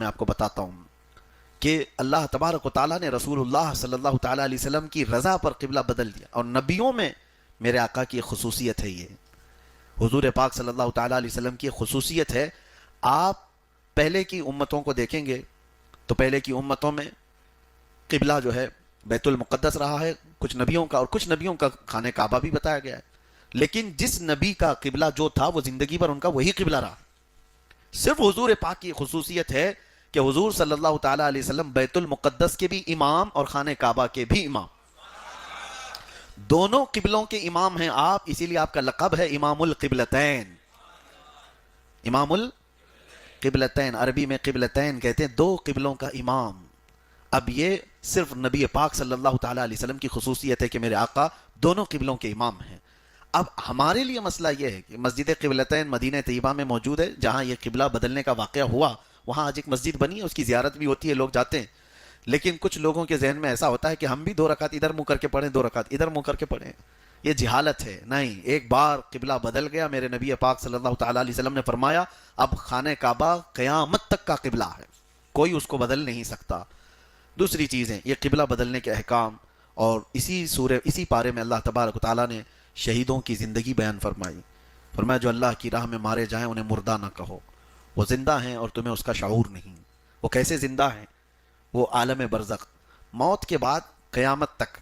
میں آپ کو بتاتا ہوں کہ اللہ تبارک و تعالیٰ نے رسول اللہ صلی اللہ تعالیٰ علیہ وسلم کی رضا پر قبلہ بدل دیا، اور نبیوں میں میرے آقا کی خصوصیت ہے، یہ حضور پاک صلی اللہ تعالیٰ علیہ وسلم کی خصوصیت ہے۔ آپ پہلے کی امتوں کو دیکھیں گے تو پہلے کی امتوں میں قبلہ جو ہے بیت المقدس رہا ہے کچھ نبیوں کا، اور کچھ نبیوں کا خانہ کعبہ بھی بتایا گیا ہے، لیکن جس نبی کا قبلہ جو تھا وہ زندگی پر ان کا وہی قبلہ رہا۔ صرف حضور پاک کی خصوصیت ہے کہ حضور صلی اللہ تعالیٰ علیہ وسلم بیت المقدس کے بھی امام اور خانہ کعبہ کے بھی امام، دونوں قبلوں کے امام ہیں آپ، اسی لیے آپ کا لقب ہے امام القبلتین۔ امام القبلتین، عربی میں قبلتین کہتے ہیں، دو قبلوں کا امام۔ اب یہ صرف نبی پاک صلی اللہ تعالیٰ علیہ وسلم کی خصوصیت ہے کہ میرے آقا دونوں قبلوں کے امام ہیں۔ اب ہمارے لیے مسئلہ یہ ہے کہ مسجد قبلتین مدینہ طیبہ میں موجود ہے، جہاں یہ قبلہ بدلنے کا واقعہ ہوا وہاں آج ایک مسجد بنی ہے، اس کی زیارت بھی ہوتی ہے، لوگ جاتے ہیں، لیکن کچھ لوگوں کے ذہن میں ایسا ہوتا ہے کہ ہم بھی 2 رکعت ادھر منہ کر کے پڑھیں، 2 رکعت ادھر منہ کر کے پڑھیں۔ یہ جہالت ہے، نہیں، ایک بار قبلہ بدل گیا، میرے نبی پاک صلی اللہ تعالیٰ علیہ وسلم نے فرمایا اب خانہ کعبہ قیامت تک کا قبلہ ہے، کوئی اس کو بدل نہیں سکتا۔ دوسری چیزیں یہ قبلہ بدلنے کے احکام، اور اسی پارے میں اللہ تبارک و تعالیٰ نے شہیدوں کی زندگی بیان فرمائی، فرمایا جو اللہ کی راہ میں مارے جائیں انہیں مردہ نہ کہو، وہ زندہ ہیں اور تمہیں اس کا شعور نہیں۔ وہ کیسے زندہ ہیں؟ وہ عالم برزخ، موت کے بعد قیامت تک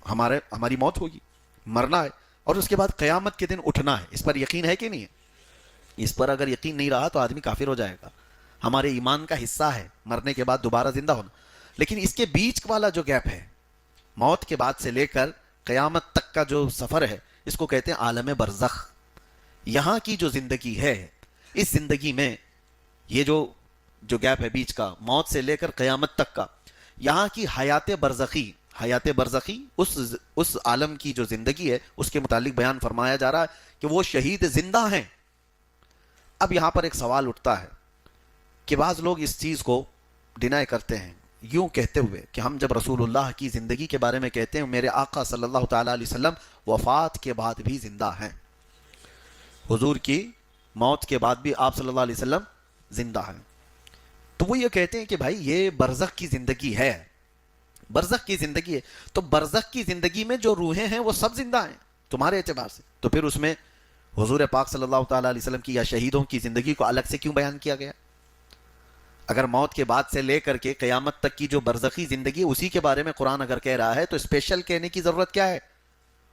ہماری موت ہوگی، مرنا ہے، اور اس کے بعد قیامت کے دن اٹھنا ہے۔ اس پر یقین ہے کہ نہیں ہے؟ اس پر اگر یقین نہیں رہا تو آدمی کافر ہو جائے گا۔ ہمارے ایمان کا حصہ ہے مرنے کے بعد دوبارہ زندہ ہونا، لیکن اس کے بیچ والا جو گیپ ہے، موت کے بعد سے لے کر قیامت تک کا جو سفر ہے، اس کو کہتے ہیں عالم برزخ۔ یہاں کی جو زندگی ہے، اس زندگی میں یہ جو گیپ ہے بیچ کا، موت سے لے کر قیامت تک کا، یہاں کی حیات برزخی اس عالم کی جو زندگی ہے اس کے متعلق بیان فرمایا جا رہا ہے کہ وہ شہید زندہ ہیں۔ اب یہاں پر ایک سوال اٹھتا ہے کہ بعض لوگ اس چیز کو ڈینائی کرتے ہیں، یوں کہتے ہوئے کہ ہم جب رسول اللہ کی زندگی کے بارے میں کہتے ہیں، میرے آقا صلی اللہ تعالیٰ علیہ وسلم وفات کے بعد بھی زندہ ہیں، حضور کی موت کے بعد بھی آپ صلی اللہ علیہ وسلم زندہ ہیں، تو وہ یہ کہتے ہیں کہ بھائی یہ برزخ کی زندگی ہے، برزخ کی زندگی ہے، تو برزخ کی زندگی میں جو روحیں ہیں وہ سب زندہ ہیں تمہارے اعتبار سے، تو پھر اس میں حضور پاک صلی اللہ تعالیٰ علیہ وسلم کی یا شہیدوں کی زندگی کو الگ سے کیوں بیان کیا گیا؟ اگر موت کے بعد سے لے کر کے قیامت تک کی جو برزخی زندگی ہے اسی کے بارے میں قرآن اگر کہہ رہا ہے تو اسپیشل کہنے کی ضرورت کیا ہے؟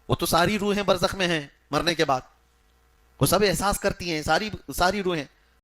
وہ تو ساری روحیں برزخ میں ہیں، مرنے کے بعد وہ سب احساس کرتی ہیں، ساری روحیں،